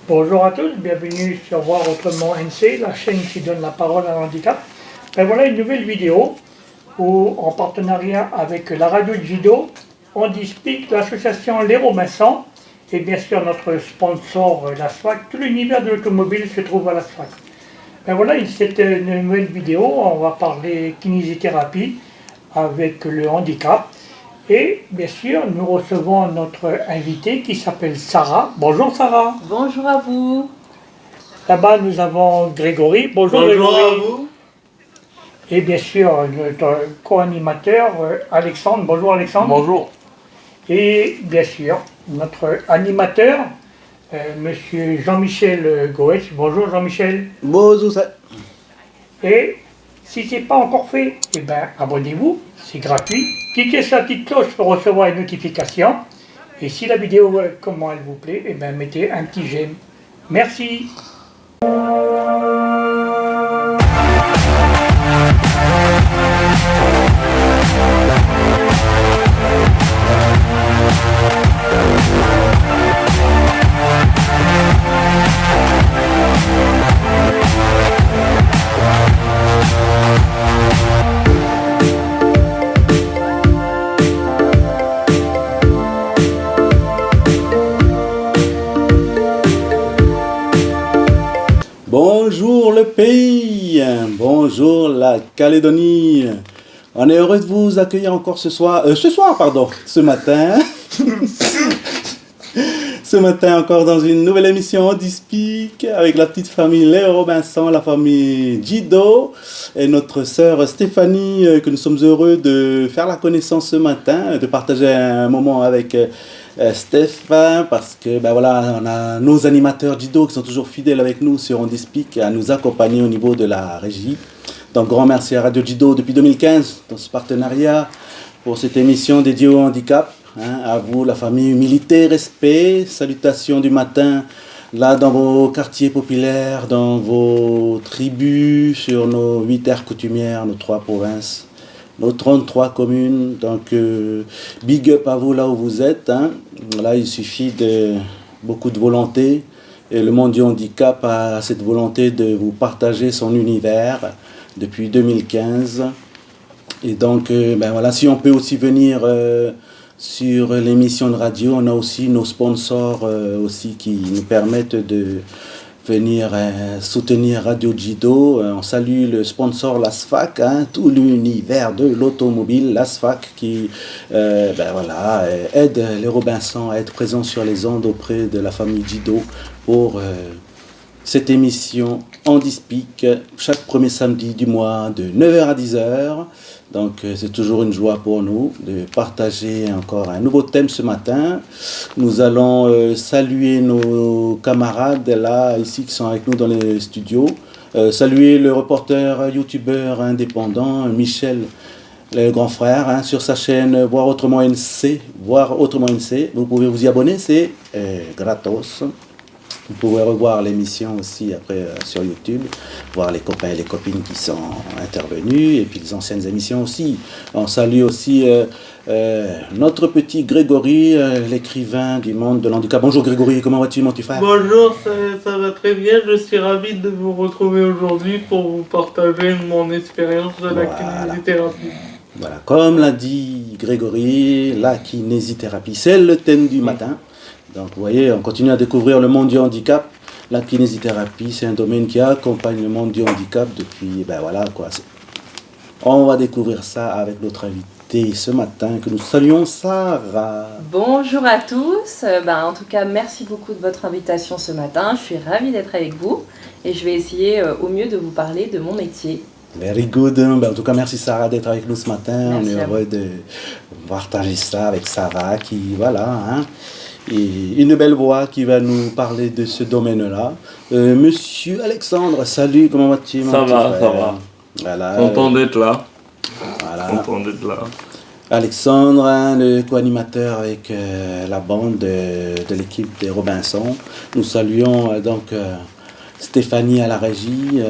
Bonjour à tous, bienvenue sur Voir Autrement NC, la chaîne qui donne la parole à l'handicap. Ben voilà une nouvelle vidéo où, en partenariat avec la radio de Jido, on displique l'association Les Robinson et bien sûr notre sponsor, la SFAC. Tout l'univers de l'automobile se trouve à la SFAC. Ben voilà, cette nouvelle vidéo, on va parler kinésithérapie avec le handicap. Et bien sûr, nous recevons notre invitée qui s'appelle Sarah. Bonjour Sarah. Bonjour à vous. Là-bas, nous avons Grégory. Bonjour Grégory. À vous. Et bien sûr, notre co-animateur Alexandre. Bonjour Alexandre. Bonjour. Et bien sûr, notre animateur, monsieur Jean-Michel Goetz. Bonjour Jean-Michel. Bonjour. Et si ce n'est pas encore fait, eh ben, abonnez-vous, c'est gratuit. Cliquez sur la petite cloche pour recevoir les notifications. Et si la vidéo, comment elle vous plaît, eh ben, mettez un petit j'aime. Merci. Bonjour le pays, bonjour la Calédonie. On est heureux de vous accueillir encore ce matin. Ce matin encore dans une nouvelle émission d'Ispic avec la petite famille Léo Robinson, la famille Jido et notre sœur Stéphanie que nous sommes heureux de faire la connaissance ce matin, de partager un moment avec Stéphane, parce que ben voilà, on a nos animateurs Jido qui sont toujours fidèles avec nous sur On Speak à nous accompagner au niveau de la régie. Donc grand merci à Radio Jido depuis 2015 dans ce partenariat pour cette émission dédiée au handicap. À vous la famille, humilité, respect, salutations du matin là dans vos quartiers populaires, dans vos tribus, sur nos 8 aires coutumières, nos 3 provinces, nos 33 communes. Donc big up à vous là où vous êtes. Là il suffit de beaucoup de volonté et le monde du handicap a cette volonté de vous partager son univers depuis 2015. Et donc ben voilà, si on peut aussi venir sur l'émission de radio, on a aussi nos sponsors aussi qui nous permettent de venir soutenir Radio Jido. On salue le sponsor la SFAC, tout l'univers de l'automobile, la SFAC qui ben voilà, aide les Robinson à être présents sur les ondes auprès de la famille Jido pour cette émission On Speak chaque premier samedi du mois de 9h à 10h. Donc c'est toujours une joie pour nous de partager encore un nouveau thème ce matin. Nous allons saluer nos camarades là, ici, qui sont avec nous dans les studios. Saluer le reporter, youtubeur indépendant, Michel, le grand frère, sur sa chaîne Voir Autrement NC. Voir Autrement NC. Vous pouvez vous y abonner, c'est gratos. Vous pouvez revoir l'émission aussi après sur YouTube, voir les copains et les copines qui sont intervenus, et puis les anciennes émissions aussi. On salue aussi notre petit Grégory, l'écrivain du monde de l'handicap. Bonjour Grégory, comment vas-tu mon petit frère? Bonjour, ça va très bien. Je suis ravi de vous retrouver aujourd'hui pour vous partager mon expérience de la kinésithérapie. Voilà, comme l'a dit Grégory, la kinésithérapie, c'est le thème du matin. Donc vous voyez, on continue à découvrir le monde du handicap. La kinésithérapie, c'est un domaine qui accompagne le monde du handicap depuis, ben voilà quoi. On va découvrir ça avec notre invité ce matin, que nous saluons, Sarah. Bonjour à tous. En tout cas, merci beaucoup de votre invitation ce matin. Je suis ravie d'être avec vous et je vais essayer au mieux de vous parler de mon métier. Very good. En tout cas, merci Sarah d'être avec nous ce matin. Merci, on est heureux de partager ça avec Sarah qui, voilà, et une belle voix qui va nous parler de ce domaine-là. Monsieur Alexandre, salut, comment vas-tu? Ça va. Voilà. Content d'être là. Voilà. Content d'être là. Alexandre, le co-animateur avec la bande de l'équipe des Robinson. Nous saluons donc Stéphanie à la régie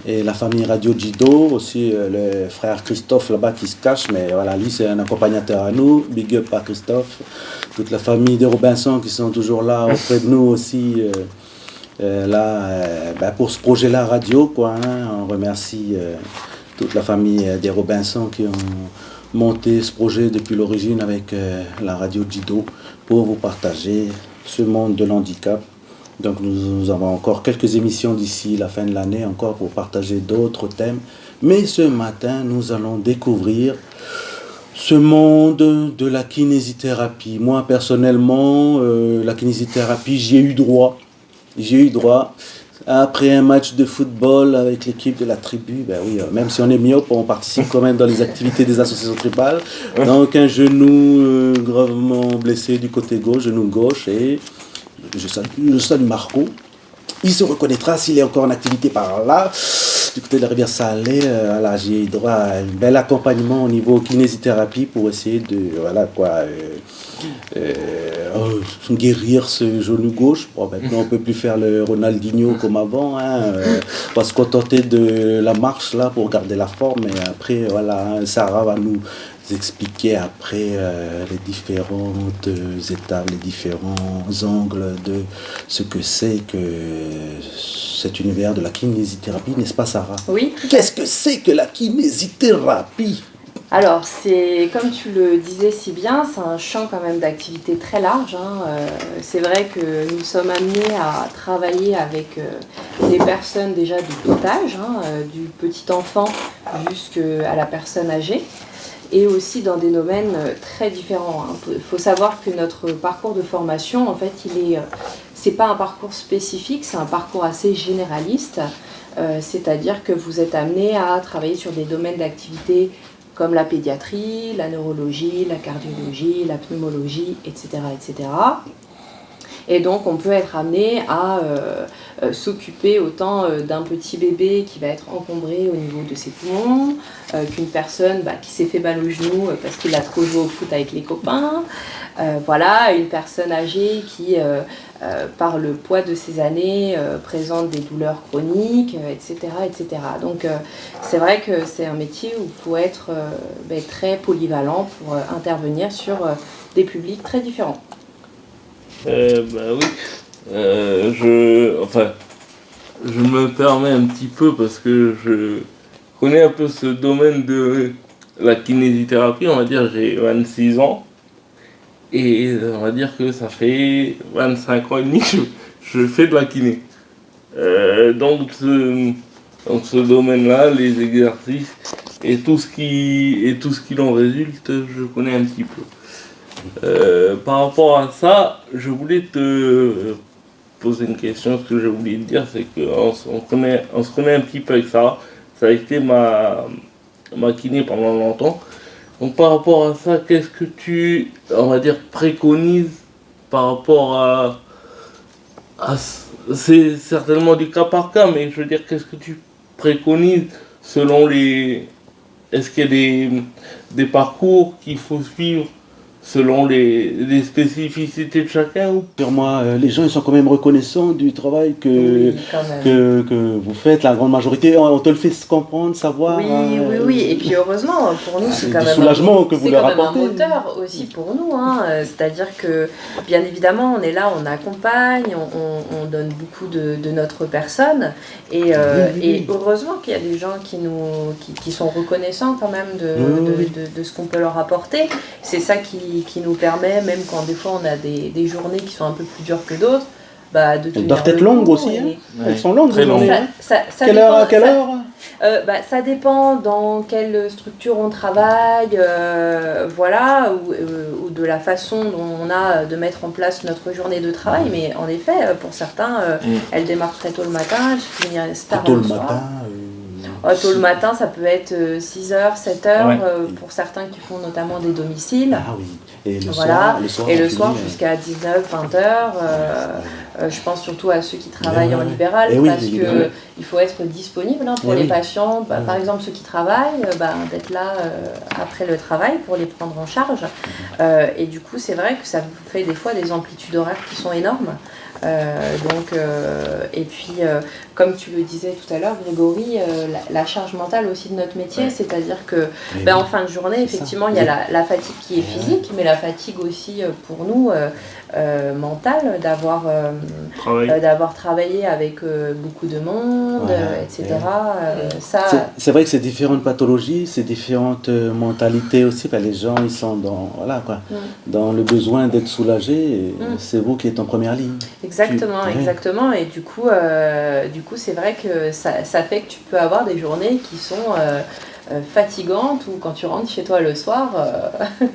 et la famille Radio Jido, aussi le frère Christophe là-bas qui se cache, mais voilà, lui c'est un accompagnateur à nous. Big up à Christophe, toute la famille des Robinson qui sont toujours là auprès de nous aussi Pour ce projet-là radio, quoi, hein, on remercie toute la famille des Robinson qui ont monté ce projet depuis l'origine avec la radio Jido pour vous partager ce monde de l'handicap. Donc nous avons encore quelques émissions d'ici la fin de l'année encore pour partager d'autres thèmes. Mais ce matin, nous allons découvrir ce monde de la kinésithérapie. Moi, personnellement, la kinésithérapie, j'y ai eu droit. Après un match de football avec l'équipe de la tribu, ben oui, même si on est myope, on participe quand même dans les activités des associations tribales. Donc un genou gravement blessé du côté gauche, genou gauche, et je salue Marco. Il se reconnaîtra s'il est encore en activité par là. Du côté de la rivière Salée, j'ai eu droit à un bel accompagnement au niveau kinésithérapie pour essayer de guérir ce genou gauche. Bon, maintenant, on ne peut plus faire le Ronaldinho comme avant. Hein, on va se contenter de la marche là pour garder la forme. Et après, voilà, Sarah va nous expliquer après les différentes étapes, les différents angles de ce que c'est que cet univers de la kinésithérapie, n'est-ce pas Sarah? Oui. Qu'est-ce que c'est que la kinésithérapie? Alors, c'est comme tu le disais si bien, c'est un champ quand même d'activité très large. Hein. C'est vrai que nous sommes amenés à travailler avec des personnes déjà de tout âge, hein, du petit enfant jusqu'à la personne âgée, et aussi dans des domaines très différents. Il faut savoir que notre parcours de formation, en fait, c'est pas un parcours spécifique, c'est un parcours assez généraliste. C'est-à-dire que vous êtes amené à travailler sur des domaines d'activité comme la pédiatrie, la neurologie, la cardiologie, la pneumologie, etc., etc. Et donc on peut être amené à s'occuper autant d'un petit bébé qui va être encombré au niveau de ses poumons, qu'une personne qui s'est fait mal au genou parce qu'il a trop joué au foot avec les copains, une personne âgée qui, par le poids de ses années, présente des douleurs chroniques, etc., etc. Donc c'est vrai que c'est un métier où il faut être très polyvalent pour intervenir sur des publics très différents. Oui, je me permets un petit peu parce que je connais un peu ce domaine de la kinésithérapie. On va dire j'ai 26 ans et on va dire que ça fait 25 ans et demi que je fais de la kiné. Donc ce domaine-là, les exercices et tout ce qui en résulte, je connais un petit peu. Par rapport à ça, je voulais te poser une question. Ce que je voulais te dire, c'est qu'on se connaît un petit peu avec ça. Ça a été ma kiné pendant longtemps. Donc par rapport à ça, qu'est-ce que tu, on va dire, préconises par rapport à c'est certainement du cas par cas, mais je veux dire, qu'est-ce que tu préconises selon les... Est-ce qu'il y a des parcours qu'il faut suivre selon les spécificités de chacun ou... Sur moi, les gens ils sont quand même reconnaissants du travail que vous faites, la grande majorité. On te le fait comprendre, savoir. Oui. Et puis heureusement, pour nous, c'est quand même soulagement que vous leur apportez. Un moteur aussi pour nous. Hein. C'est-à-dire que, bien évidemment, on est là, on accompagne, on donne beaucoup de notre personne. Et heureusement qu'il y a des gens qui sont reconnaissants quand même de ce qu'on peut leur apporter. C'est ça qui nous permet, même quand des fois on a des journées qui sont un peu plus dures que d'autres, de tenir. Elles doivent être longues aussi, hein. Elles sont longues, très longues. Quelle heure à quelle heure? Ça dépend dans quelle structure on travaille, ou de la façon dont on a de mettre en place notre journée de travail. Mais en effet, pour certains, elle démarre très tôt le matin, elle se finit tard le soir. Tôt le matin, ça peut être 6h, 7h, pour certains qui font notamment des domiciles. Ah oui, et le soir jusqu'à 19, 20h. Je pense surtout à ceux qui travaillent en libéral, parce qu'il faut être disponible pour les patients. Par exemple, ceux qui travaillent, d'être là après le travail pour les prendre en charge. Et du coup, c'est vrai que ça vous fait des fois des amplitudes horaires qui sont énormes. Et puis, comme tu le disais tout à l'heure, Grégory, la charge mentale aussi de notre métier, c'est-à-dire que en fin de journée, effectivement, il y a la fatigue qui est physique, mais la fatigue aussi pour nous mentale, d'avoir d'avoir travaillé avec beaucoup de monde, Voilà, etc. Ça, c'est vrai que c'est différentes pathologies, c'est différentes mentalités aussi. Ben, les gens, ils sont dans le besoin d'être soulagés. Et c'est vous qui êtes en première ligne. Exactement. Et du coup, c'est vrai que ça fait que tu peux avoir des journées qui sont fatigantes où quand tu rentres chez toi le soir,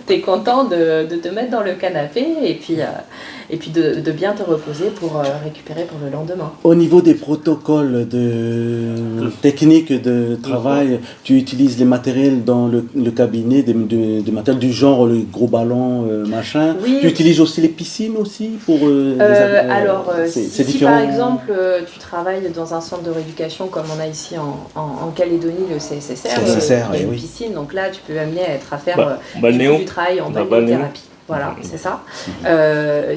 tu es content de te mettre dans le canapé et puis de bien te reposer pour récupérer pour le lendemain. Au niveau des protocoles de techniques de travail, tu utilises les matériels dans le cabinet, des matériels du genre le gros ballon, machin. Oui. Tu utilises aussi les piscines aussi pour si par exemple tu travailles dans un centre de rééducation comme on a ici en Calédonie, le CSSR, il y a une piscine, donc là tu peux amener à faire du travail en balnéothérapie. Voilà, c'est ça.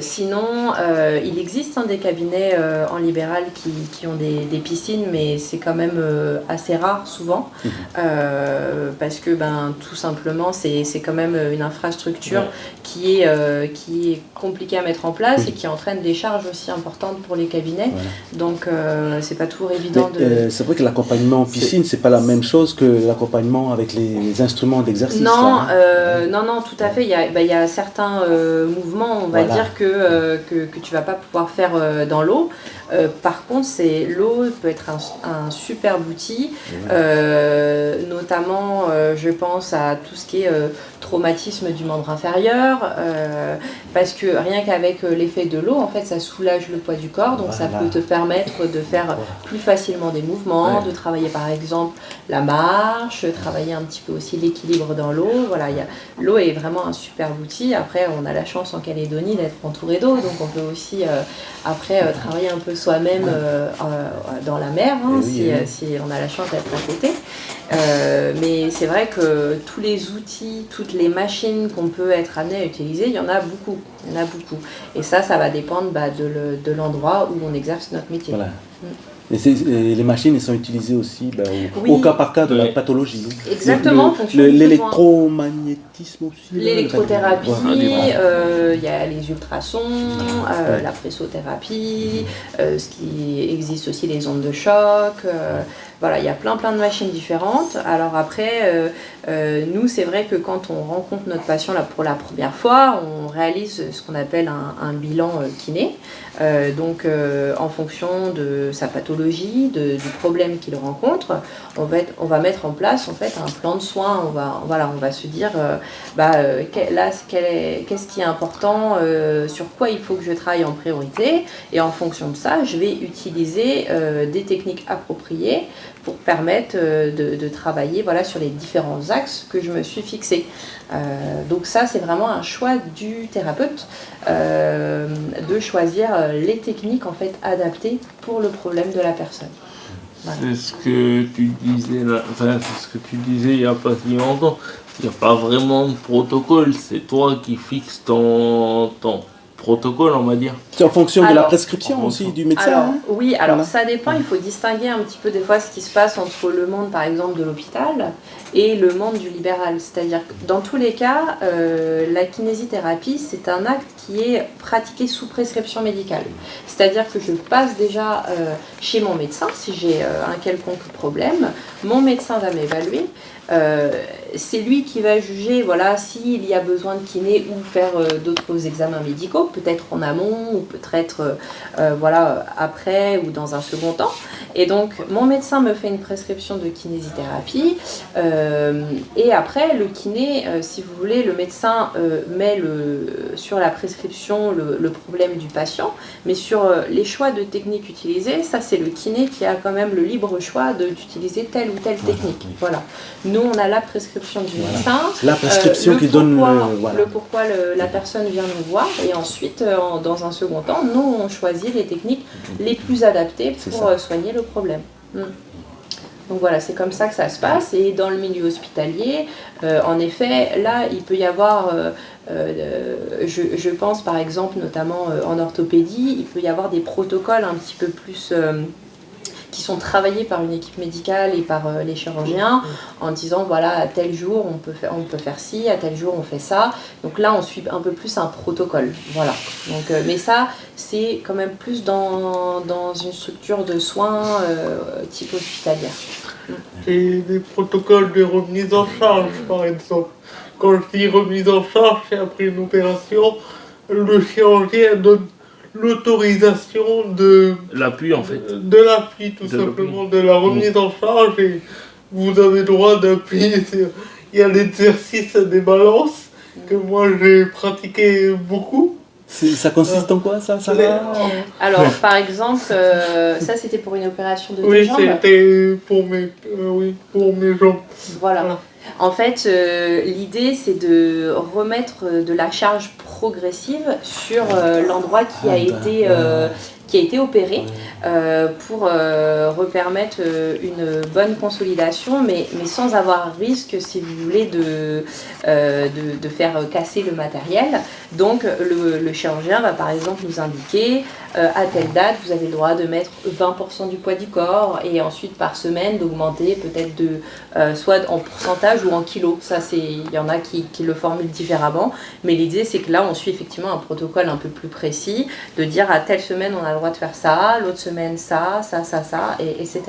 Sinon, il existe des cabinets en libéral qui ont des piscines, mais c'est quand même assez rare souvent, parce que tout simplement, c'est quand même une infrastructure qui est compliquée à mettre en place et qui entraîne des charges aussi importantes pour les cabinets. Donc, c'est pas toujours évident c'est vrai que l'accompagnement en piscine, c'est pas la même chose que l'accompagnement avec les instruments d'exercice. Non, tout à fait. Il y a certains mouvements, on va dire que tu vas pas pouvoir faire dans l'eau. Par contre, l'eau peut être un superbe outil, notamment je pense à tout ce qui est traumatisme du membre inférieur, parce que rien qu'avec l'effet de l'eau, en fait, ça soulage le poids du corps, donc ça peut te permettre de faire plus facilement des mouvements, de travailler par exemple la marche, travailler un petit peu aussi l'équilibre dans l'eau. Voilà, l'eau est vraiment un superbe outil. Après, on a la chance en Calédonie d'être entouré d'eau, donc on peut aussi après travailler un peu soi-même dans la mer, si on a la chance d'être à côté. Mais c'est vrai que tous les outils, toutes les machines qu'on peut être amené à utiliser, il y en a beaucoup. Et ça va dépendre de l'endroit où on exerce notre métier. Voilà. Et les machines, elles sont utilisées aussi au cas par cas de la pathologie. Exactement. L'électromagnétisme aussi. L'électrothérapie, il y a les ultrasons, la pressothérapie, ce qui existe aussi les ondes de choc. Voilà, il y a plein de machines différentes. Alors après, nous, c'est vrai que quand on rencontre notre patient là, pour la première fois, on réalise ce qu'on appelle un bilan kiné. Donc, en fonction de sa pathologie, du problème qu'il rencontre, on va mettre en place en fait un plan de soins. On va se dire, qu'est-ce qui est important, sur quoi il faut que je travaille en priorité, et en fonction de ça, je vais utiliser des techniques appropriées pour permettre de travailler sur les différents axes que je me suis fixés. Donc ça, c'est vraiment un choix du thérapeute de choisir les techniques en fait adaptées pour le problème de la personne. Voilà. C'est ce que tu disais là, c'est ce que tu disais il n'y a pas si longtemps. Il n'y a pas vraiment de protocole, c'est toi qui fixes ton protocole, on va dire. C'est en fonction de la prescription aussi du médecin. Alors ça dépend, il faut distinguer un petit peu des fois ce qui se passe entre le monde par exemple de l'hôpital et le monde du libéral. C'est-à-dire que dans tous les cas, la kinésithérapie, c'est un acte qui est pratiqué sous prescription médicale. C'est-à-dire que je passe déjà chez mon médecin si j'ai un quelconque problème, mon médecin va m'évaluer. C'est lui qui va juger s'il y a besoin de kiné ou faire d'autres examens médicaux, peut-être en amont ou peut-être après ou dans un second temps. Et donc mon médecin me fait une prescription de kinésithérapie et après le kiné, si vous voulez, le médecin met sur la prescription le problème du patient, mais sur les choix de techniques utilisées, ça c'est le kiné qui a quand même le libre choix d'utiliser telle ou telle technique. Voilà. Nous on a la prescription du médecin, la prescription qui donne le pourquoi la personne vient nous voir, et ensuite dans un second temps, nous on choisit les techniques les plus adaptées pour soigner le problème. Donc voilà, c'est comme ça que ça se passe. Et dans le milieu hospitalier, en effet, là, il peut y avoir, je pense par exemple, notamment en orthopédie, il peut y avoir des protocoles un petit peu plus qui sont travaillés par une équipe médicale et par les chirurgiens en disant voilà, à tel jour on peut faire ci, à tel jour on fait ça. Donc là on suit un peu plus un protocole. Voilà. Donc, mais ça c'est quand même plus dans une structure de soins type hospitalière. Et des protocoles de remise en charge par exemple. Quand je dis remise en charge, c'est après une opération, le chirurgien donne l'autorisation de L'appui en fait. de l'appui tout simplement, de la remise en charge, et vous avez le droit d'appuyer sur... Il y a l'exercice des balances que moi j'ai pratiqué beaucoup. Ça consiste en quoi ça Alors par exemple, ça c'était pour une opération de tes Oui, jambes. c'était pour mes jambes. Voilà. En fait, l'idée c'est de remettre de la charge progressive sur l'endroit qui a été opéré pour repermettre une bonne consolidation, mais sans avoir risque, si vous voulez, de faire casser le matériel. Donc le chirurgien va par exemple nous indiquer à telle date vous avez le droit de mettre 20% du poids du corps, et ensuite par semaine d'augmenter peut-être soit en pourcentage ou en kilos. Ça il y en a qui le formulent différemment, mais l'idée c'est que là on suit effectivement un protocole un peu plus précis, de dire à telle semaine on a le droit de faire ça, l'autre semaine ça, etc.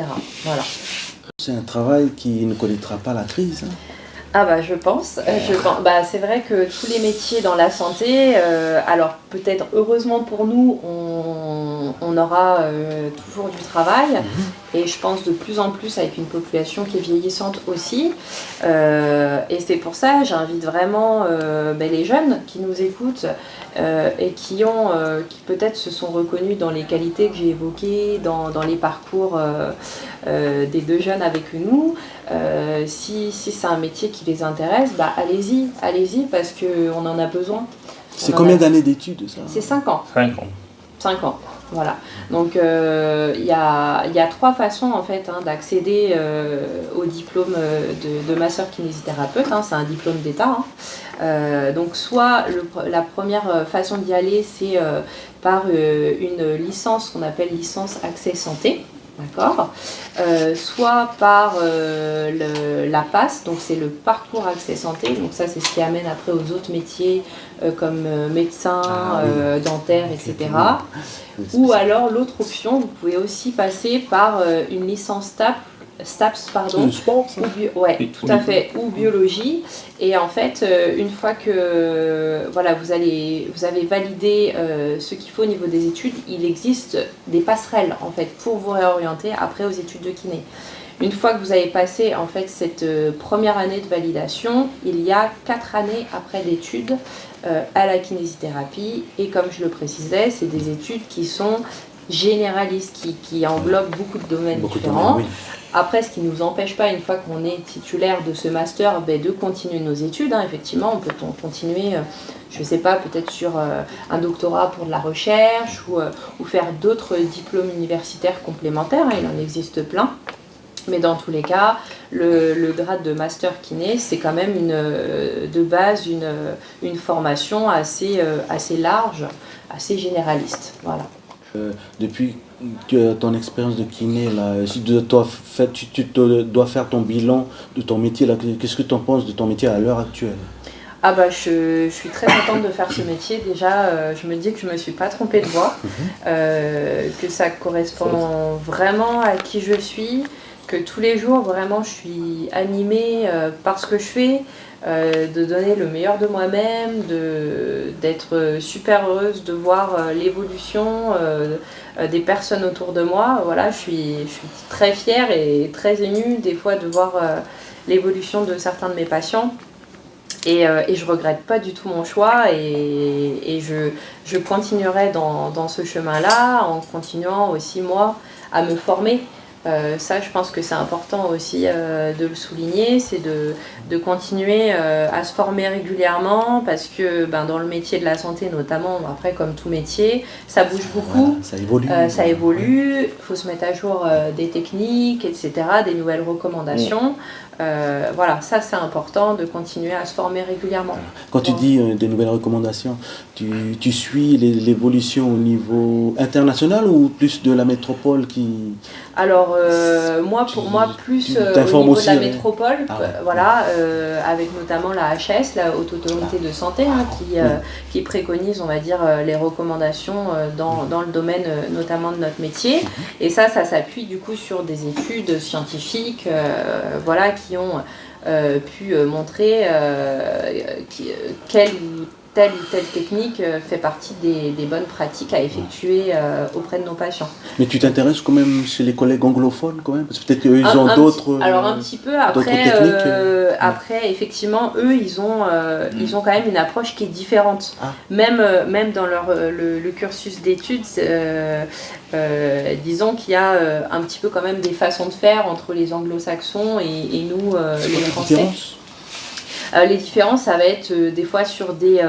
Voilà. C'est un travail qui ne connaîtra pas la crise. Hein. Ah bah je pense. Bah, c'est vrai que tous les métiers dans la santé, alors peut-être heureusement pour nous, on aura toujours du travail, et je pense de plus en plus avec une population qui est vieillissante aussi. Et c'est pour ça j'invite vraiment les jeunes qui nous écoutent et qui peut-être se sont reconnus dans les qualités que j'ai évoquées, dans les parcours des deux jeunes avec nous. Si c'est un métier qui les intéresse, bah allez-y parce qu'on en a besoin. C'est combien d'années d'études ça? C'est 5 ans. 5 ans. 5 ans, voilà. Donc il y a 3 façons en fait d'accéder au diplôme de masseur kinésithérapeute. C'est un diplôme d'État. Donc soit la première façon d'y aller, c'est par une licence qu'on appelle licence accès santé. D'accord. Soit par la PASS, donc c'est le parcours accès santé, donc ça c'est ce qui amène après aux autres métiers comme médecin, dentaire, etc. Ou alors l'autre option, vous pouvez aussi passer par une licence STAPS, pardon, Oui, tout à fait, ou biologie. Et en fait, une fois que voilà, vous avez validé ce qu'il faut au niveau des études, il existe des passerelles en fait pour vous réorienter après aux études de kiné. Une fois que vous avez passé en fait cette première année de validation, il y a 4 années après d'études à la kinésithérapie, et comme je le précisais, c'est des études qui sont généralistes, qui englobent beaucoup de domaines différents. Oui. Après, ce qui ne nous empêche pas, une fois qu'on est titulaire de ce master, de continuer nos études. Effectivement, on peut continuer, je ne sais pas, peut-être sur un doctorat pour de la recherche, ou faire d'autres diplômes universitaires complémentaires. Il en existe plein. Mais dans tous les cas, le grade de master kiné, c'est quand même de base une formation assez large, assez généraliste. Voilà. Depuis que ton expérience de kiné, là, si tu dois faire ton bilan de ton métier, là, qu'est-ce que tu en penses de ton métier à l'heure actuelle? Ah bah je suis très contente de faire ce métier. Déjà, je me dis que je ne me suis pas trompée de voie, que ça correspond vraiment à qui je suis, que tous les jours, vraiment, je suis animée par ce que je fais, de donner le meilleur de moi-même, d'être super heureuse de voir l'évolution des personnes autour de moi. Voilà, je suis très fière et très émue des fois de voir l'évolution de certains de mes patients. Et je regrette pas du tout mon choix, et je continuerai dans ce chemin-là en continuant aussi moi à me former. Ça, je pense que c'est important aussi de le souligner, c'est de continuer à se former régulièrement, parce que dans le métier de la santé notamment, après comme tout métier, ça bouge beaucoup, voilà, ça évolue, il faut se mettre à jour des techniques, etc., des nouvelles recommandations. Voilà, ça c'est important de continuer à se former régulièrement. Quand tu dis des nouvelles recommandations, tu suis l'évolution au niveau international ou plus de la métropole qui... Alors, pour moi, plus au t'informes niveau de aussi, la hein. métropole, Ah ouais. voilà, avec notamment la HS, la Haute Autorité de Santé, hein, qui préconise, on va dire, les recommandations dans le domaine notamment de notre métier. Et ça s'appuie du coup sur des études scientifiques, voilà, qui ont pu montrer quelle ou telle technique fait partie des bonnes pratiques à effectuer auprès de nos patients. Mais tu t'intéresses quand même chez les collègues anglophones quand même? Parce que peut-être qu'eux, ils ont d'autres... Alors un petit peu, d'autres après, techniques, après effectivement, eux, ils ont quand même une approche qui est différente. Ah. Même dans le cursus d'études, disons qu'il y a un petit peu quand même des façons de faire entre les anglo-saxons et nous, C'est les quoi la Français. différence? Les différences, ça va être des fois sur des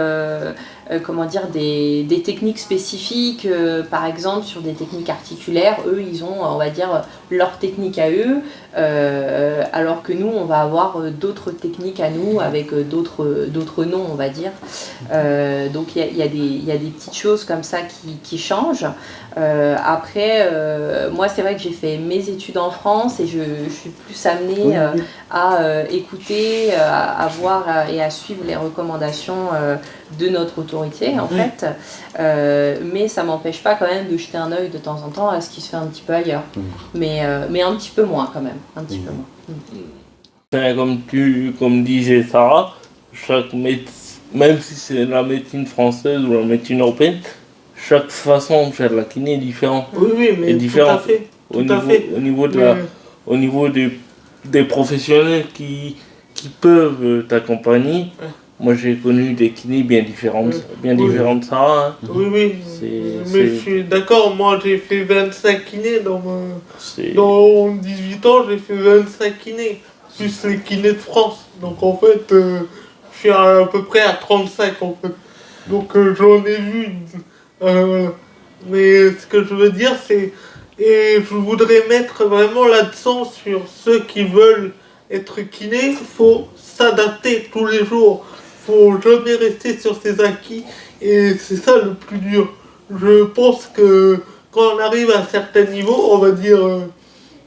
techniques spécifiques, par exemple sur des techniques articulaires. Eux, ils ont, on va dire, leur technique à eux, alors que nous, on va avoir d'autres techniques à nous avec d'autres noms, on va dire. Donc il y a des petites choses comme ça qui changent. Après, moi, c'est vrai que j'ai fait mes études en France et je suis plus amenée à écouter, à voir et à suivre les recommandations de notre autorité, en fait. Mais ça m'empêche pas quand même de jeter un œil de temps en temps à ce qui se fait un petit peu ailleurs. Mais un petit peu moins quand même. Un petit peu moins. Comme disait Sarah, même si c'est la médecine française ou la médecine européenne, chaque façon de faire de la kiné est différente. Oui, mais tout à fait. Au niveau des professionnels qui peuvent t'accompagner. Moi, j'ai connu des kinés bien différentes de Sarah. Hein. Oui, mais je suis d'accord, moi j'ai fait 25 kinés dans 18 ans, j'ai fait 25 kinés, plus les kinés de France. Donc en fait, je suis à peu près à 35 en fait. Donc j'en ai vu. Mais ce que je veux dire, c'est, et je voudrais mettre vraiment l'accent sur ceux qui veulent être kinés, il faut s'adapter tous les jours. Faut jamais rester sur ses acquis et c'est ça le plus dur. Je pense que quand on arrive à un certain niveau, on va dire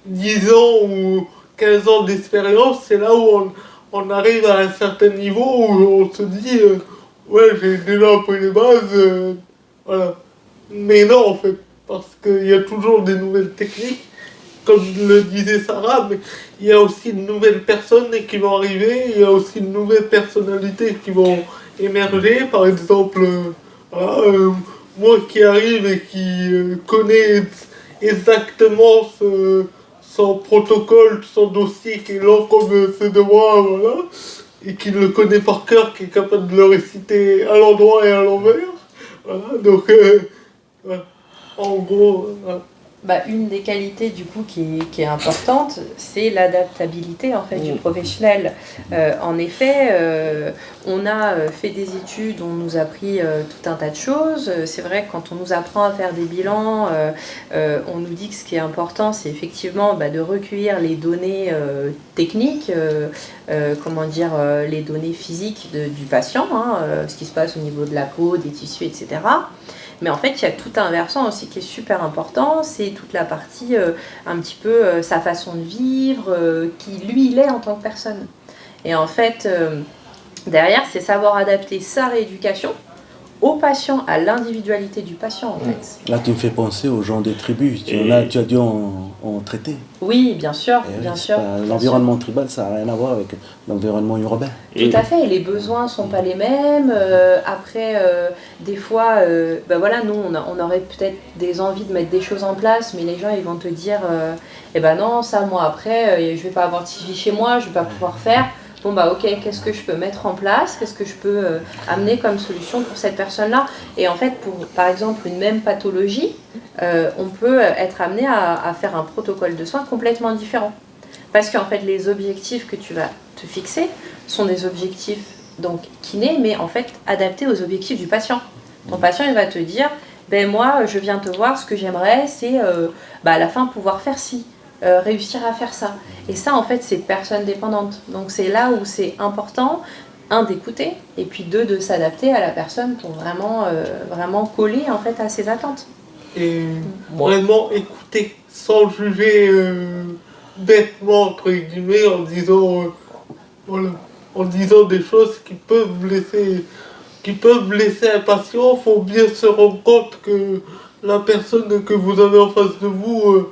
10 ans ou 15 ans d'expérience, c'est là où on arrive à un certain niveau où on se dit ouais, j'ai déjà appris les bases, voilà. Mais non en fait, parce qu'il y a toujours des nouvelles techniques, comme le disait Sarah, mais il y a aussi de nouvelles personnes qui vont arriver, il y a aussi de nouvelles personnalités qui vont émerger. Par exemple, moi qui arrive et qui connais exactement son protocole, son dossier qui est lent comme c'est de moi, voilà, et qui le connaît par cœur, qui est capable de le réciter à l'endroit et à l'envers. Voilà, donc, voilà. En gros, voilà. Une des qualités du coup qui est importante, c'est l'adaptabilité en fait du professionnel. En effet, on a fait des études, on nous a appris tout un tas de choses. C'est vrai que quand on nous apprend à faire des bilans, on nous dit que ce qui est important, c'est effectivement de recueillir les données techniques, les données physiques du patient, hein, ce qui se passe au niveau de la peau, des tissus, etc. Mais en fait, il y a tout un versant aussi qui est super important, c'est toute la partie un petit peu sa façon de vivre, qui lui il est en tant que personne. Et en fait, derrière, c'est savoir adapter sa rééducation au patient, à l'individualité du patient en fait. Là, tu me fais penser aux gens des tribus. Tu as dû en traiter. Oui, bien sûr, bien sûr. L'environnement tribal, ça n'a rien à voir avec l'environnement urbain. Tout à fait, et les besoins ne sont pas les mêmes. Après, des fois, nous, on aurait peut-être des envies de mettre des choses en place, mais les gens, ils vont te dire, non, ça, moi, après, je vais pas avoir de suivi chez moi, je vais pas pouvoir faire. Bon ok, qu'est-ce que je peux mettre en place, qu'est-ce que je peux amener comme solution pour cette personne-là. Et en fait, pour par exemple une même pathologie, on peut être amené à faire un protocole de soins complètement différent. Parce qu'en fait, les objectifs que tu vas te fixer sont des objectifs donc kinés, mais en fait adaptés aux objectifs du patient. Ton patient, il va te dire, moi, je viens te voir, ce que j'aimerais, c'est à la fin pouvoir faire ci. Réussir à faire ça. Et ça, en fait, c'est personne dépendante. Donc, c'est là où c'est important, d'écouter, et puis de s'adapter à la personne pour vraiment coller, en fait, à ses attentes. Et vraiment écouter sans juger bêtement, entre guillemets, en disant, voilà, en disant des choses qui peuvent blesser un patient. Il faut bien se rendre compte que la personne que vous avez en face de vous,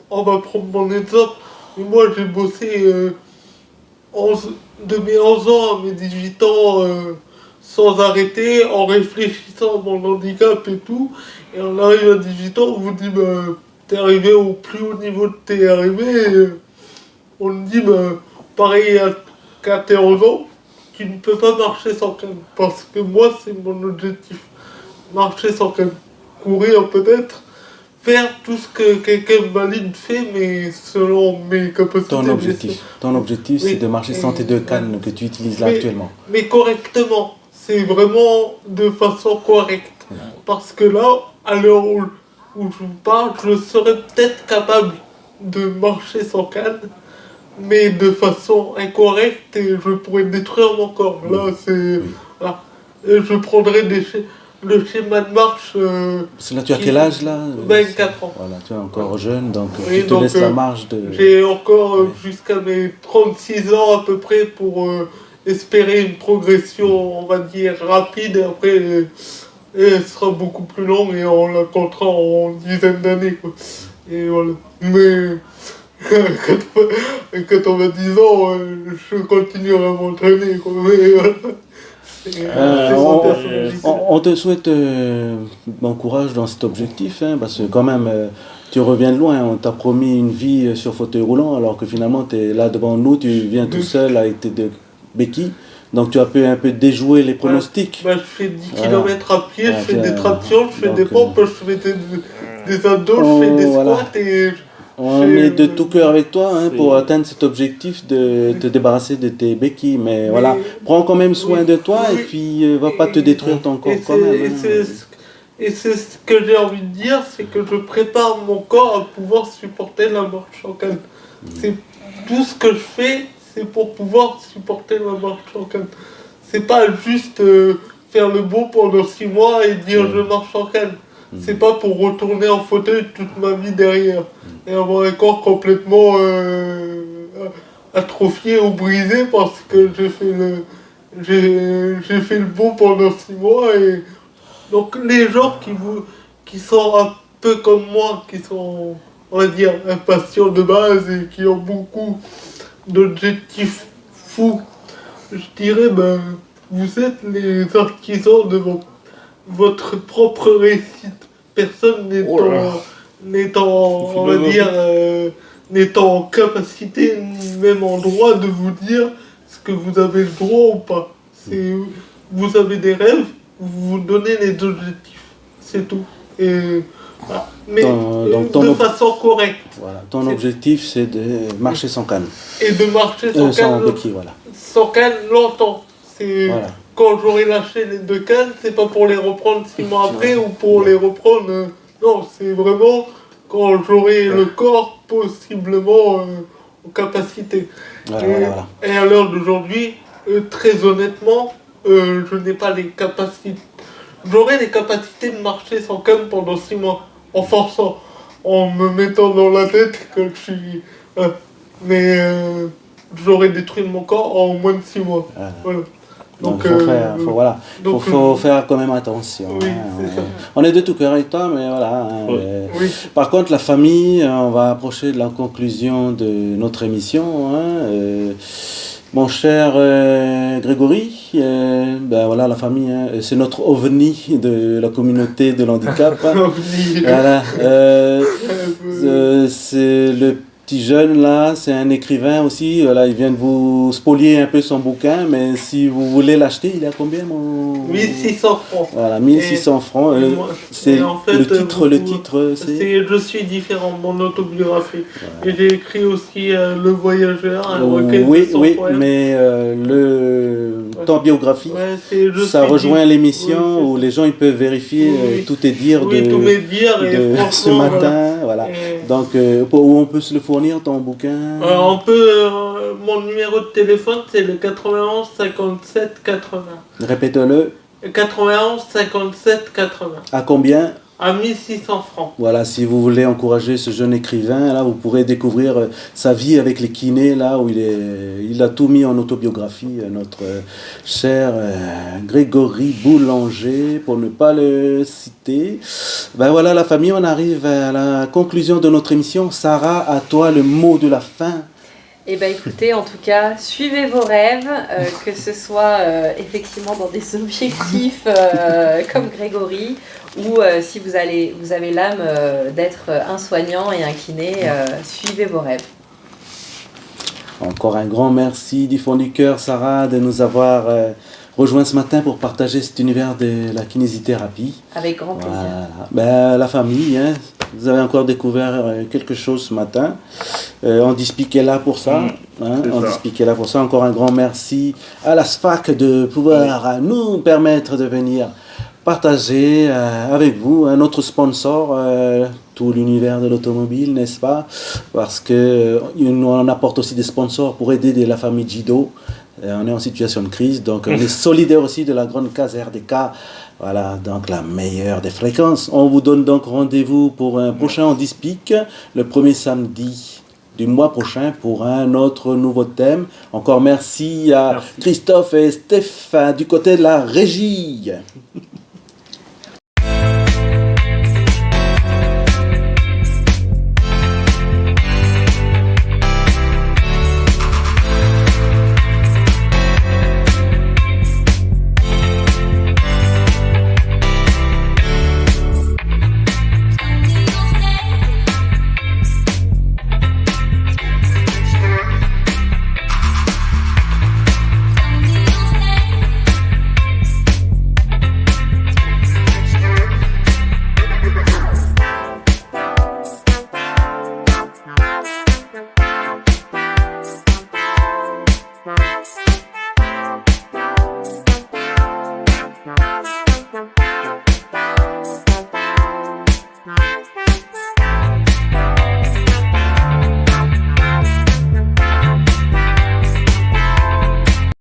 on va prendre mon exemple. Et moi, j'ai bossé de mes 11 ans à mes 18 ans sans arrêter, en réfléchissant à mon handicap et tout. Et on arrive à 18 ans, on vous dit, t'es arrivé au plus haut niveau de tes arrivées. On me dit, pareil à 14 ans, tu ne peux pas marcher sans canne. Parce que moi, c'est mon objectif. Marcher sans canne. Courir peut-être. Faire tout ce que quelqu'un de valide fait, mais selon mes capacités. Ton objectif, c'est de marcher sans tes 2 cannes que tu utilises là actuellement. Mais correctement. C'est vraiment de façon correcte. Parce que là, à l'heure où je vous parle, je serais peut-être capable de marcher sans canne, mais de façon incorrecte, et je pourrais détruire mon corps. Là, c'est... Voilà. Et je prendrais le schéma de marche... Parce que là, tu as quel âge là? 24 ans. Voilà, tu es encore jeune, donc oui, tu te laisses la marge de... J'ai encore jusqu'à mes 36 ans à peu près pour espérer une progression, on va dire, rapide, et après, elle sera beaucoup plus longue et on la comptera en dizaines d'années, quoi. Et voilà. Mais quand on a 10 ans, je continuerai à m'entraîner, quoi. Mais voilà. On te souhaite bon courage dans cet objectif, hein, parce que quand même, tu reviens de loin. On t'a promis une vie sur fauteuil roulant, alors que finalement, tu es là devant nous, tu viens tout seul avec tes 2 béquilles. Donc tu as pu un peu déjouer les pronostics. Je fais 10 km à pied, je fais des tractions, je fais des pompes, je fais des abdos, je fais des squats et... On est de tout cœur avec toi pour atteindre cet objectif de te débarrasser de tes béquilles. Mais voilà, prends quand même soin de toi et puis va pas te détruire ton corps quand même. Et c'est ce que j'ai envie de dire, c'est que je prépare mon corps à pouvoir supporter la marche en canne. C'est tout ce que je fais, c'est pour pouvoir supporter la marche en canne. C'est pas juste faire le beau pendant 6 mois et dire je marche en canne. C'est pas pour retourner en fauteuil toute ma vie derrière et avoir un corps complètement atrophié ou brisé parce que j'ai fait le bon pendant 6 mois. Et donc les gens qui sont un peu comme moi, qui sont, on va dire, impatients de base et qui ont beaucoup d'objectifs fous, je dirais, vous êtes les artisans de votre propre réussite. Personne n'étant en capacité ni même en droit de vous dire ce que vous avez le droit ou pas. Vous avez des rêves, vous vous donnez les objectifs. C'est tout. Et, voilà. Mais de façon correcte. Voilà. Ton objectif, c'est de marcher sans canne. Et de marcher sans béquille, voilà. Sans canne longtemps. Voilà. Quand j'aurai lâché les 2 cannes, c'est pas pour les reprendre 6 mois après ou pour les reprendre. Non, c'est vraiment quand j'aurai le corps possiblement en capacité. Voilà. Et à l'heure d'aujourd'hui, très honnêtement, je n'ai pas les capacités. J'aurai les capacités de marcher sans canne pendant 6 mois, en forçant, en me mettant dans la tête que je suis. Mais j'aurais détruit mon corps en moins de 6 mois. Voilà. Donc faut faire quand même attention. Oui, on est de tout cœur avec toi, mais voilà. Oui. Par contre, la famille, on va approcher de la conclusion de notre émission. Mon cher Grégory, voilà, la famille, c'est notre ovni de la communauté de l'handicap. Voilà. C'est le petit jeune là, c'est un écrivain aussi, voilà, il vient de vous spolier un peu son bouquin, mais si vous voulez l'acheter, il est à combien 1600 francs. Voilà, 1600 francs. C'est en fait, le titre c'est Je suis différent, mon autobiographie. Voilà. Et j'ai écrit aussi Le Voyageur, un recueil de 100 poèmes. Mais ton biographie, ça rejoint l'émission où les gens ils peuvent vérifier tous tes dires de ce matin. Voilà. Donc, où on peut se le fournir, ton bouquin on peut, mon numéro de téléphone, c'est le 91 57 80. Répète-le. 91 57 80. À combien à 1600 francs. Voilà, si vous voulez encourager ce jeune écrivain, là, vous pourrez découvrir sa vie avec les kinés, là où il a tout mis en autobiographie, notre cher Grégory Boulanger, pour ne pas le citer. Ben voilà, la famille, on arrive à la conclusion de notre émission. Sarah, à toi le mot de la fin. Eh bien écoutez, en tout cas, suivez vos rêves, que ce soit effectivement dans des objectifs comme Grégory, ou si vous avez l'âme d'être un soignant et un kiné, suivez vos rêves. Encore un grand merci du fond du cœur, Sarah, de nous avoir rejoints ce matin pour partager cet univers de la kinésithérapie. Avec grand plaisir. Voilà. Ben, la famille, hein, vous avez encore découvert quelque chose ce matin. Handispik est là pour ça. Handispik est là pour ça. Encore un grand merci à la SFAC de pouvoir nous permettre de venir partager avec vous notre sponsor, tout l'univers de l'automobile, n'est-ce pas? Parce que nous on apporte aussi des sponsors pour aider la famille Jido. On est en situation de crise, donc on est solidaire aussi de la grande case RDK. Voilà, donc la meilleure des fréquences. On vous donne donc rendez-vous pour un prochain Handispik, le premier samedi du mois prochain pour un autre nouveau thème. Encore merci à Christophe et Steph du côté de la régie.